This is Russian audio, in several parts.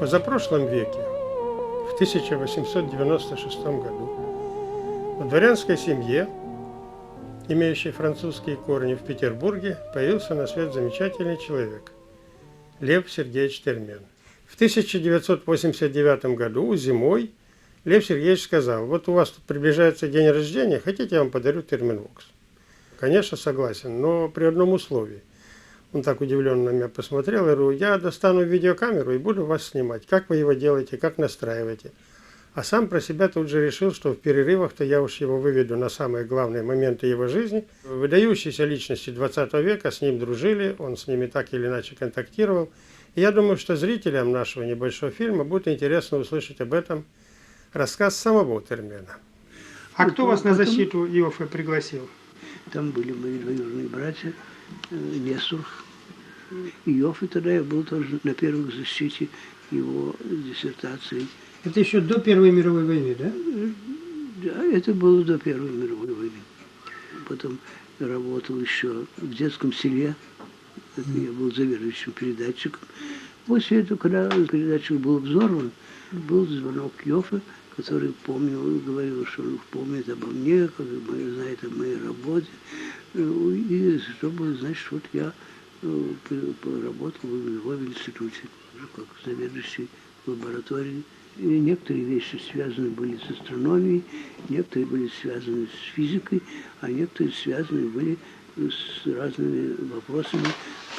позапрошлом веке, в 1896 году, в дворянской семье, имеющей французские корни, в Петербурге появился на свет замечательный человек – Лев Сергеевич Термен. В 1989 году зимой Лев Сергеевич сказал: вот у вас тут приближается день рождения, хотите, я вам подарю Терменвокс? Конечно, согласен, но при одном условии. Он так удивленно на меня посмотрел и говорю: я достану видеокамеру и буду вас снимать. Как вы его делаете, как настраиваете? А сам про себя тут же решил, что в перерывах-то я уж его выведу на самые главные моменты его жизни. Выдающиеся личности 20 века с ним дружили, он с ними так или иначе контактировал. И я думаю, что зрителям нашего небольшого фильма будет интересно услышать об этом рассказ самого Термена. А кто вас на защиту Иоффе пригласил? Там были мои двоюродные братья, Несурх. Иоффе тогда я был тоже на первой защите его диссертации. Это еще до Первой мировой войны, да? Да, это было до Первой мировой войны. Потом работал еще в детском селе. Я был заведующим передатчиком. После этого, когда передатчик был взорван, был звонок Иоффе, который помнил, говорил, что он помнит обо мне, знает о моей работе. И чтобы, значит, вот я поработал в его институте, как заведующий лабораторией. И некоторые вещи связаны были с астрономией, некоторые были связаны с физикой, а некоторые связаны были с разными вопросами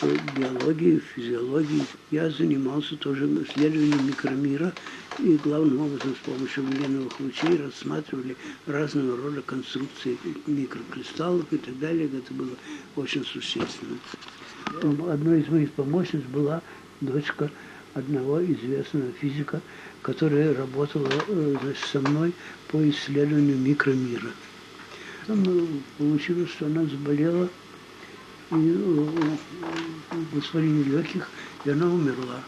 по биологии, физиологии. Я занимался тоже исследованием микромира, и главным образом с помощью рентгеновых лучей рассматривали разного рода конструкции микрокристаллов и так далее. Это было очень существенно. Одной из моих помощниц была дочка одного известного физика, которая работала, значит, со мной по исследованию микромира. Там получилось, что она заболела воспалением легких, и она умерла.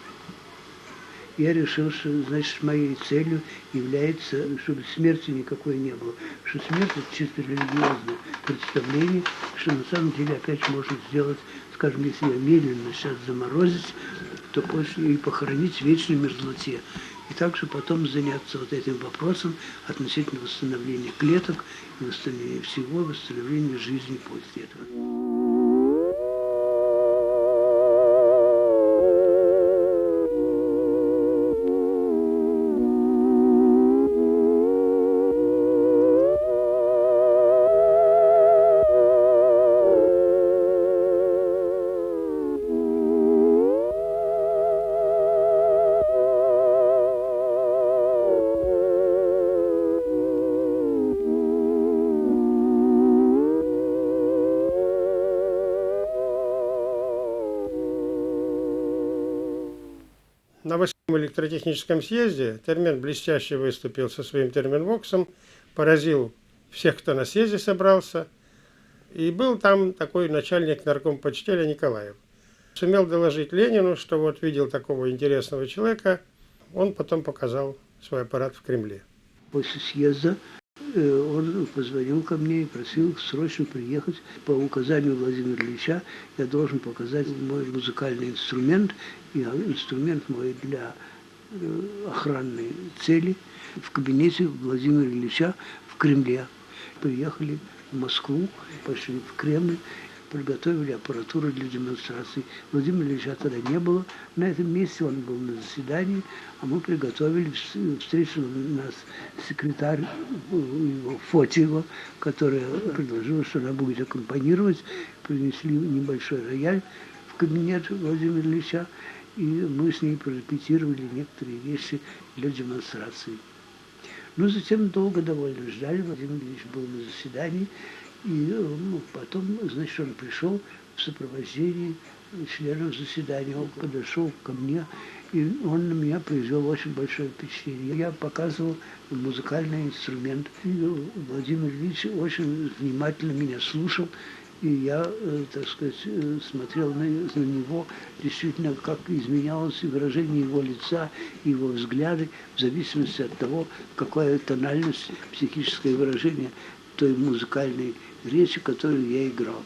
Я решил, что, значит, моей целью является, чтобы смерти никакой не было, что смерть – это чисто религиозное представление, что на самом деле опять можно сделать, скажем, если я медленно сейчас заморозить, то после и похоронить в вечной мерзлоте. И также потом заняться вот этим вопросом относительно восстановления клеток, восстановления всего, восстановления жизни после этого. На 8-м электротехническом съезде Термен блестяще выступил со своим Терменвоксом, поразил всех, кто на съезде собрался. И был там такой начальник наркомпочтеля Николаев. Сумел доложить Ленину, что вот видел такого интересного человека. Он потом показал свой аппарат в Кремле. После съезда он позвонил ко мне и просил срочно приехать. По указанию Владимира Ильича я должен показать мой музыкальный инструмент, и инструмент мой для охранной цели в кабинете Владимира Ильича в Кремле. Приехали в Москву, пошли в Кремль, подготовили аппаратуру для демонстрации. Владимира Ильича тогда не было. На этом месте он был на заседании, а мы приготовили, встретил нас секретарь Фотиева, которая предложила, что она будет аккомпанировать. Принесли небольшой рояль в кабинет Владимира Ильича, и мы с ней прорепетировали некоторые вещи для демонстрации. Но затем долго довольно ждали. Владимир Ильич был на заседании, и потом, значит, он пришел в сопровождении членов заседания. Он подошел ко мне, и он на меня произвел очень большое впечатление. Я показывал музыкальный инструмент. И Владимир Ильич очень внимательно меня слушал, и я, так сказать, смотрел на него, действительно, как изменялось выражение его лица, его взгляды, в зависимости от того, какая тональность, психическое выражение той музыкальной речи, которую я играл.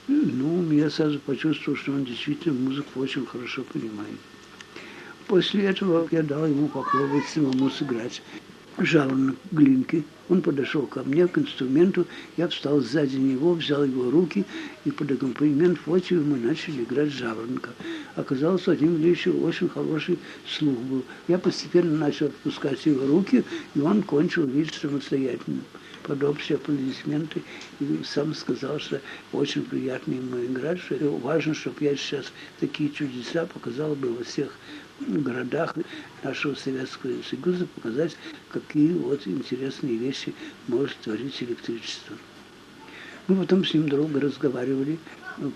Ну, я сразу почувствовал, что он действительно музыку очень хорошо понимает. После этого я дал ему попробовать самому сыграть жаворонок Глинки. Он подошел ко мне, к инструменту, я встал сзади него, взял его руки, и под аккомпанемент Фотию мы начали играть жаворонка. Оказалось, Владимир Ильич очень хороший слух был. Я постепенно начал отпускать его руки, и он кончил видеть самостоятельно. Под общие аплодисменты, и сам сказал, что очень приятно ему играть, что важно, чтобы я сейчас такие чудеса показал бы во всех городах нашего Советского Союза, показать, какие вот интересные вещи может творить электричество. Мы потом с ним долго разговаривали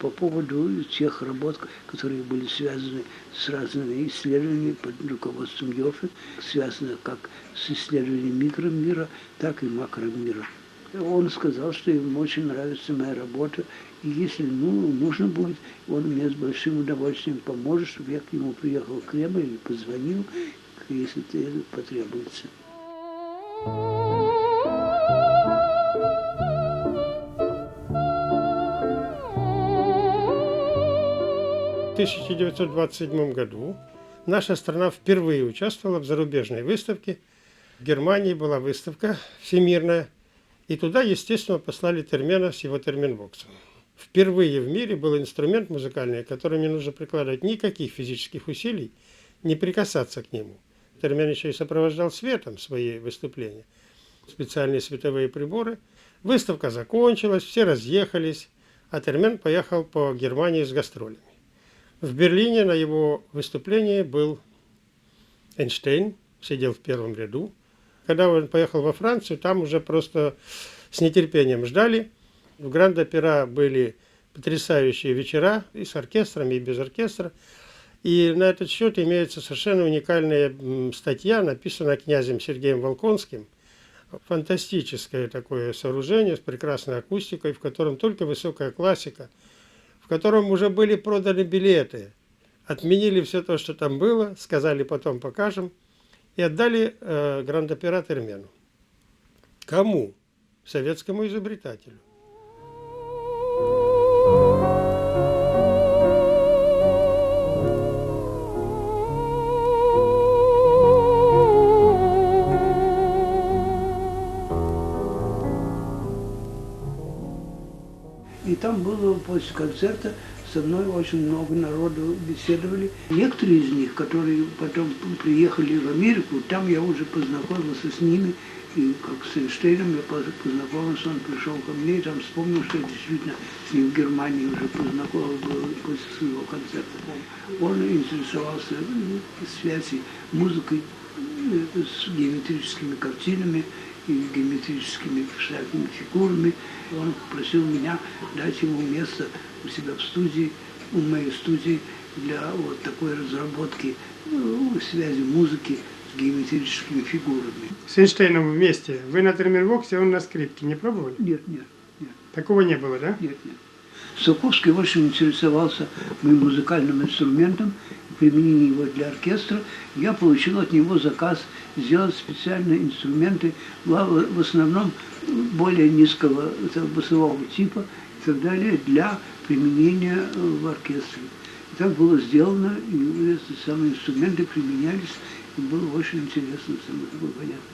по поводу тех работ, которые были связаны с разными исследованиями под руководством Йоффе, связаны как с исследованием микромира, так и макромира. Он сказал, что ему очень нравится моя работа, и если нужно будет, он мне с большим удовольствием поможет, чтобы я к нему приехал в Кремль или позвонил, если это потребуется. В 1927 году наша страна впервые участвовала в зарубежной выставке. В Германии была выставка всемирная, и туда, естественно, послали Термена с его терменбоксом. Впервые в мире был инструмент музыкальный, который не нужно прикладывать никаких физических усилий, не прикасаться к нему. Термен еще и сопровождал светом свои выступления. Специальные световые приборы. Выставка закончилась, все разъехались, а Термен поехал по Германии с гастролями. В Берлине на его выступлении был Эйнштейн, сидел в первом ряду. Когда он поехал во Францию, там уже просто с нетерпением ждали. В Гранд-Опера были потрясающие вечера и с оркестром, и без оркестра. И на этот счет имеется совершенно уникальная статья, написанная князем Сергеем Волконским. Фантастическое такое сооружение с прекрасной акустикой, в котором только высокая классика, в котором уже были проданы билеты. Отменили все то, что там было, сказали, потом покажем, и отдали Гранд-Опера Термену. Кому? Советскому изобретателю. И там было после концерта со мной очень много народу беседовали. Некоторые из них, которые потом приехали в Америку, там я уже познакомился с ними, и как с Эйнштейном я познакомился, он пришел ко мне, и там вспомнил, что я действительно с ним в Германии уже познакомился после своего концерта. Он интересовался связью музыкой с геометрическими картинами и геометрическими всякими фигурами. Он просил меня дать ему место у себя в студии, в моей студии, для вот такой разработки связи музыки с геометрическими фигурами. С Эйнштейном вместе. Вы на терменбоксе, он на скрипке. Не пробовали? Нет. Такого не было, да? Нет. Соколский очень интересовался моим музыкальным инструментом, применение его для оркестра. Я получил от него заказ сделать специальные инструменты, в основном более низкого басового типа и так далее, для применения в оркестре. И так было сделано, и эти самые инструменты применялись, и было очень интересно, самое понятно.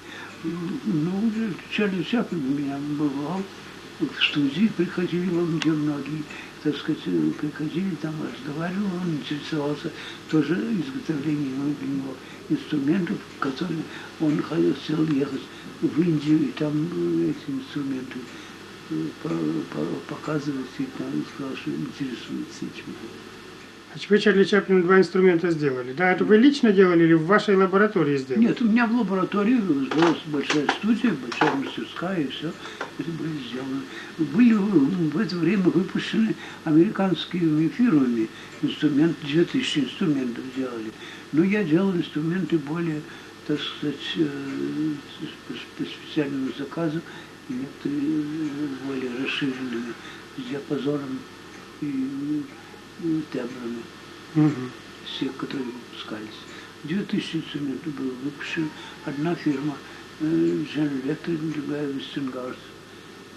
Ну, Чарли Чаплин у меня бывал, в студии приходили, где многие, так сказать, приходили, там разговаривал, он интересовался тоже изготовлением для него инструментов, которые он хотел ехать в Индию, и там эти инструменты показывать, и там сказал, что интересуется этим. А вы Чарли Чаплину 2 инструмента сделали, да? Это вы лично делали или в вашей лаборатории сделали? Нет, у меня в лаборатории была большая студия, большая мастерская, и все это было сделано. Были в это время выпущены американскими фирмами инструменты, 2000 инструментов делали. Но я делал инструменты более, так сказать, по специальному заказу, некоторые более расширенными, с диапазоном и тембрами, все, которые выпускались. 2000 инструментов было выпущено. Одна фирма, General Electric, другая Westinghouse,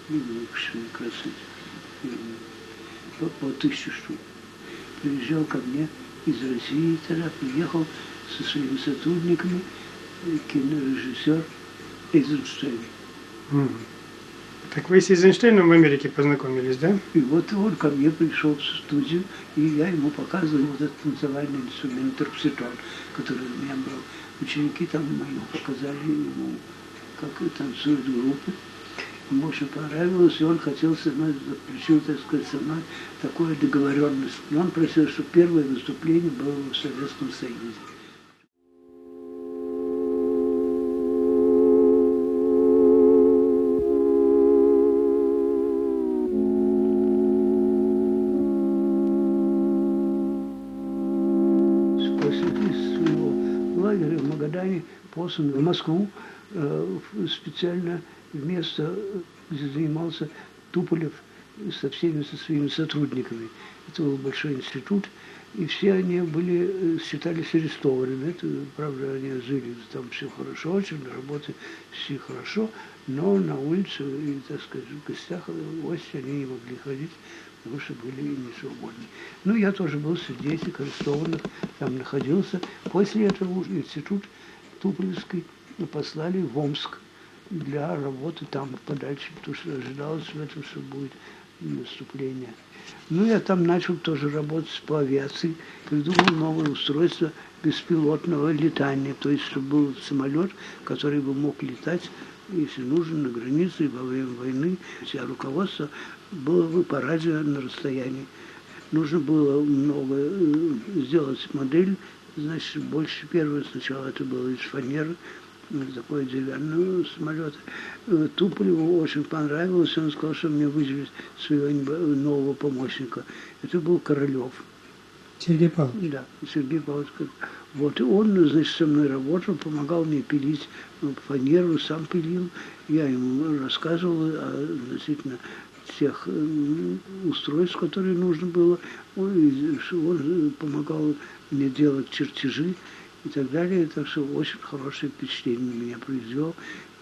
выпущены как раз по 1000 штук. Приезжал ко мне из России, тогда приехал со своими сотрудниками, кинорежиссер Эйзенштейн. Мгм. Так вы с Эйзенштейном в Америке познакомились, да? И вот он ко мне пришел в студию, и я ему показывал вот этот танцевальный инструмент терпситон, который у меня был. Ученики там мои показали ему, как танцуют группы. Ему очень понравилось, и он хотел со мной, заключил, так сказать, со мной такую договоренность. Но он просил, чтобы первое выступление было в Советском Союзе. После своего лагеря в Магадане послан в Москву специально в место, где занимался Туполев со всеми со своими сотрудниками. Это был большой институт, и все они были, считались арестованными. Это, правда, они жили там все хорошо, очень, работы все хорошо, но на улицу и, так сказать, в гостях гости они не могли ходить, потому что были не свободны. Ну, я тоже был среди этих арестованных, там находился. После этого институт Туполевский послали в Омск для работы там подальше, потому что ожидалось в этом, что будет наступление. Ну, я там начал тоже работать по авиации, придумал новое устройство беспилотного летания, то есть, чтобы был самолет, который бы мог летать, если нужно, на границе и во время войны. Вся руководство было бы по радио на расстоянии. Нужно было много сделать модель, значит, больше первого сначала это было из фанеры, такой деревянный самолет. Туполеву очень понравилось, он сказал, что мне вызовет своего нового помощника. Это был Королев. Сергей Павлович. Да, Сергей Павлович. Вот, и он, значит, со мной работал, помогал мне пилить фанеру, сам пилил. Я ему рассказывал относительно всех устройств, которые нужно было. Он помогал мне делать чертежи и так далее. Так что очень хорошее впечатление на меня произвел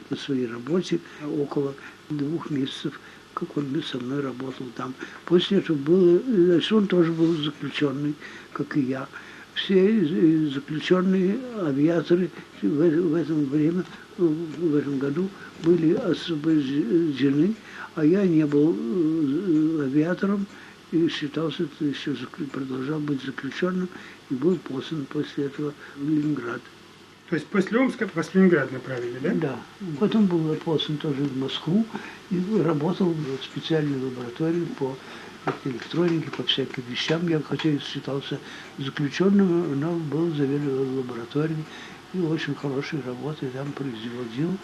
по своей работе. Около 2 месяцев, как он со мной работал там. После этого было, значит, он тоже был заключенный, как и я. Все заключенные авиаторы в этом время, в этом году были освобождены, а я не был авиатором и считался, еще продолжал быть заключенным и был послан после этого в Ленинград. То есть после Омска вас в Ленинград направили, да? Да. Потом был послан тоже в Москву и работал в специальной лаборатории по электронике, по всяким вещам. Я хотя и считался заключенным, но был заведующим лабораторией и очень хорошие работы там производил.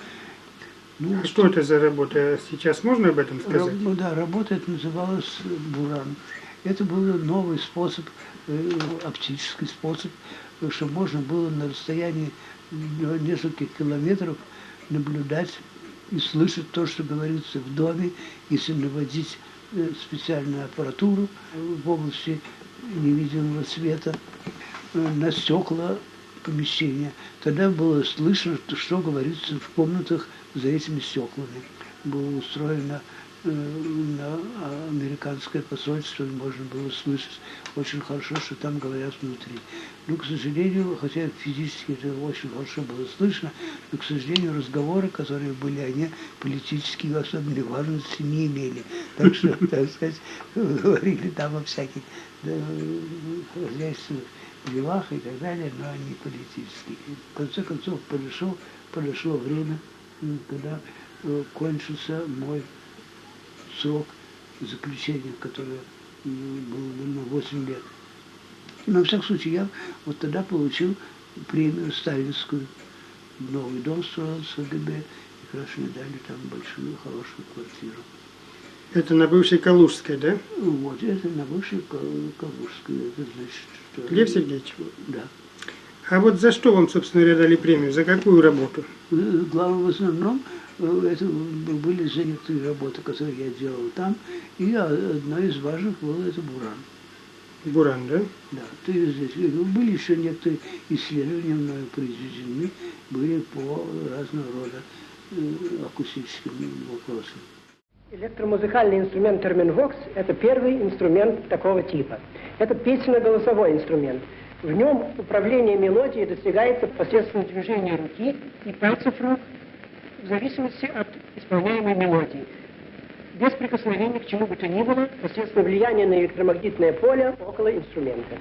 Ну, А что это за работа? Сейчас можно об этом сказать? Да, работа это называлась «Буран». Это был новый способ, оптический способ, что можно было на расстоянии нескольких километров наблюдать и слышать то, что говорится в доме, если наводить специальную аппаратуру в области невидимого света на стекла помещения. Тогда было слышно, что говорится в комнатах за этими стеклами. Было устроено на американское посольство, можно было слышать очень хорошо, что там говорят внутри. Но, к сожалению, хотя физически это очень хорошо было слышно, но, к сожалению, разговоры, которые были, они политические особенной важности не имели. Так что, так сказать, говорили там о всяких хозяйственных делах и так далее, но они политические. В конце концов, подошло время, когда кончился мой срок заключения, которое было на 8 лет. Но, во всяком случае, я вот тогда получил премию сталинскую. Новый дом строился в КГБ, и хорошо мне дали там большую, хорошую квартиру. Это на бывшей Калужской, да? Вот, это на бывшей Калужской. Это значит, что... Лев Сергеевич? Да. А вот за что вам, собственно говоря, дали премию? За какую работу? Главное, в основном, это были занятые работы, которые я делал там, и одна из важных была это Буран. Буран, да? Да, то есть здесь были еще некоторые исследования мною произведены, были по разного рода акустическим вопросам. Электромузыкальный инструмент терминвокс – это первый инструмент такого типа. Это песенно-голосовой инструмент. В нем управление мелодией достигается посредством Движение руки и пальцев рук в зависимости от исполняемой мелодии. Без прикосновения к чему бы то ни было. посредством влияния на электромагнитное поле около инструмента.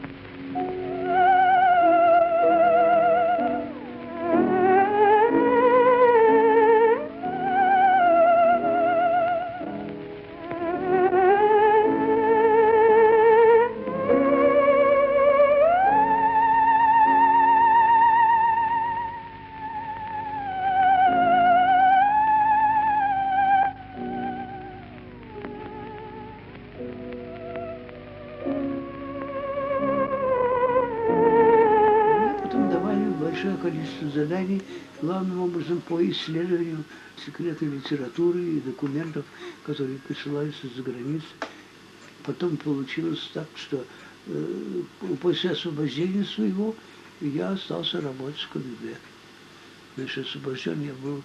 Потом давали большое количество заданий, главным образом по исследованию секретной литературы и документов, которые присылаются за границей. Потом получилось так, что после освобождения своего я остался работать в КГБ. Значит, освобожден я был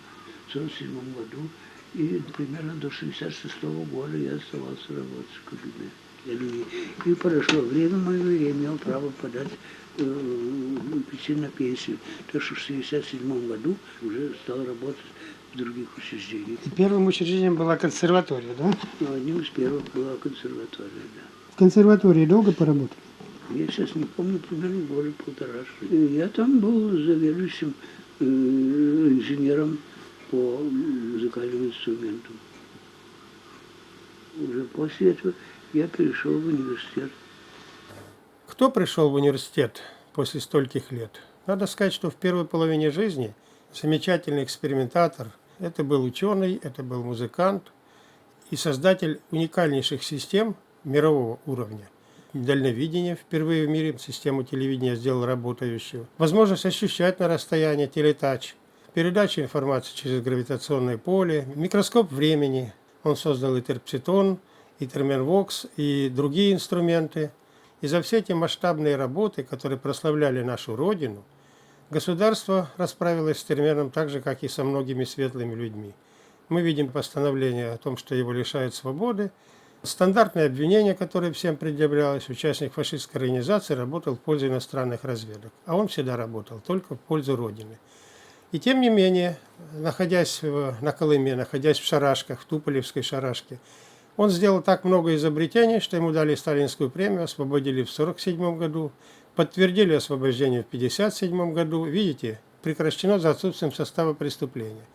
в 1947 году, и примерно до 1966 года я оставался работать в КГБ. И прошло время мое, я имел право подать прийти на пенсию. Так что в 1967 году уже стал работать в других учреждениях. Первым учреждением была консерватория, да? Но одним из первых была консерватория, да. В консерватории долго поработали? Я сейчас не помню, примерно года полтора. Что ли. Я там был заведующим инженером по музыкальным инструментам. Уже после этого я перешел в университет. Кто пришел в университет после стольких лет? Надо сказать, что в первой половине жизни замечательный экспериментатор. Это был ученый, это был музыкант и создатель уникальнейших систем мирового уровня. Дальновидение впервые в мире систему телевидения сделал работающую. Возможность ощущать на расстоянии телетач, передача информации через гравитационное поле, микроскоп времени. Он создал и терпситон, и терменвокс, и другие инструменты. И за все эти масштабные работы, которые прославляли нашу Родину, государство расправилось с терменом так же, как и со многими светлыми людьми. Мы видим постановление о том, что его лишают свободы. Стандартное обвинение, которое всем предъявлялось, участник фашистской организации работал в пользу иностранных разведок. А он всегда работал только в пользу Родины. И тем не менее, находясь на Колыме, находясь в Шарашках, в Туполевской Шарашке, он сделал так много изобретений, что ему дали сталинскую премию, освободили в 1947 году, подтвердили освобождение в 1957 году. Видите, прекращено за отсутствием состава преступления.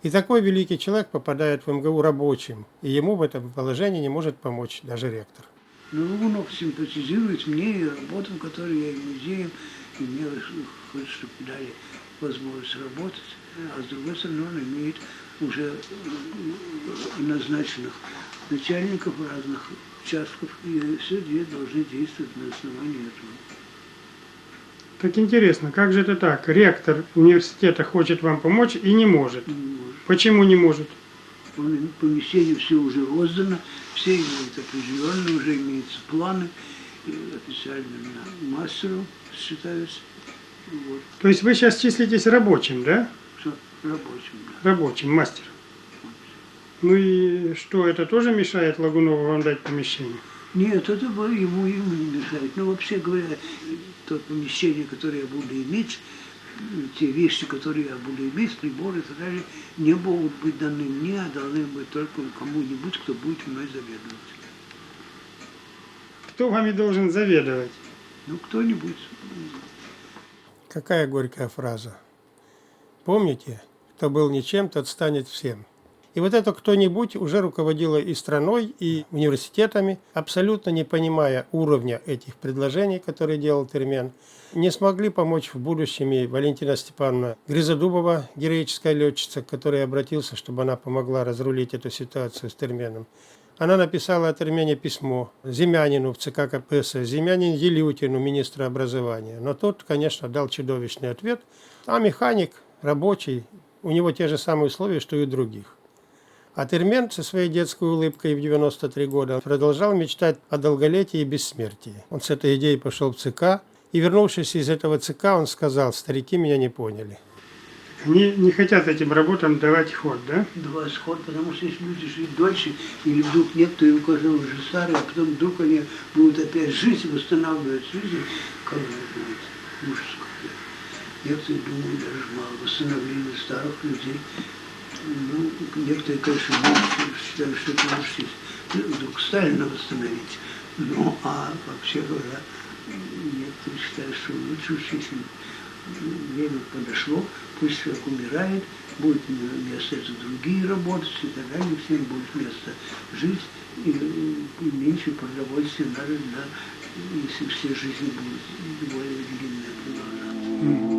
И такой великий человек попадает в МГУ рабочим, и ему в этом положении не может помочь даже ректор. Но Лагунов симпатизирует мне и работам, которые я и музеем, и мне хочется, чтобы дали возможность работать. А с другой стороны, он имеет уже назначенных начальников разных участков, и все должны действовать на основании этого. Так интересно, как же это так? Ректор университета хочет вам помочь и не может. Не может. Почему не может? Помещение все уже роздано, все имеют определенные, уже имеются планы, и официально на мастеру считаются. Вот. То есть вы сейчас числитесь рабочим, да? Все, рабочим, да. Рабочим, мастер. Ну и что, это тоже мешает Лагунову вам дать помещение? Нет, это ему не мешает. Но вообще говоря, то помещение, которое я буду иметь, те вещи, которые я буду иметь, приборы и так далее, не могут быть даны мне, а должны быть только кому-нибудь, кто будет мной заведовать. Кто вами должен заведовать? Ну, кто-нибудь. Какая горькая фраза. Помните, кто был ничем, тот станет всем. И вот это кто-нибудь уже руководило и страной, и университетами, абсолютно не понимая уровня этих предложений, которые делал Термен. Не смогли помочь в будущем и Валентина Степановна Гризодубова, героическая летчица, к которой обратился, чтобы она помогла разрулить эту ситуацию с Терменом. Она написала о Термене письмо Земянину в ЦК КПСС, Земянин Елютину, министру образования. Но тот, конечно, дал чудовищный ответ, а механик, рабочий, у него те же самые условия, что и у других. А Термен со своей детской улыбкой в 93 года продолжал мечтать о долголетии и бессмертии. Он с этой идеей пошел в ЦК, и, вернувшись из этого ЦК, он сказал: «Старики меня не поняли». Они не хотят этим работам давать ход, да? Давать ход, потому что если люди жить дольше, или вдруг нет, то и у каждого уже старый, а потом вдруг они будут опять жить и восстанавливать жизнь, как же будет ужас какой. Некоторые думают даже мало восстановления старых людей. Ну, некоторые, конечно, считают, что это лучше вдруг Сталина восстановить. Ну, а вообще говоря, некоторые считают, что лучше уж, если время подошло, пусть человек умирает, будет место это другие работать, и так далее, всем будет место жить, и меньше продовольствия надо, если все жизни будут более длинные.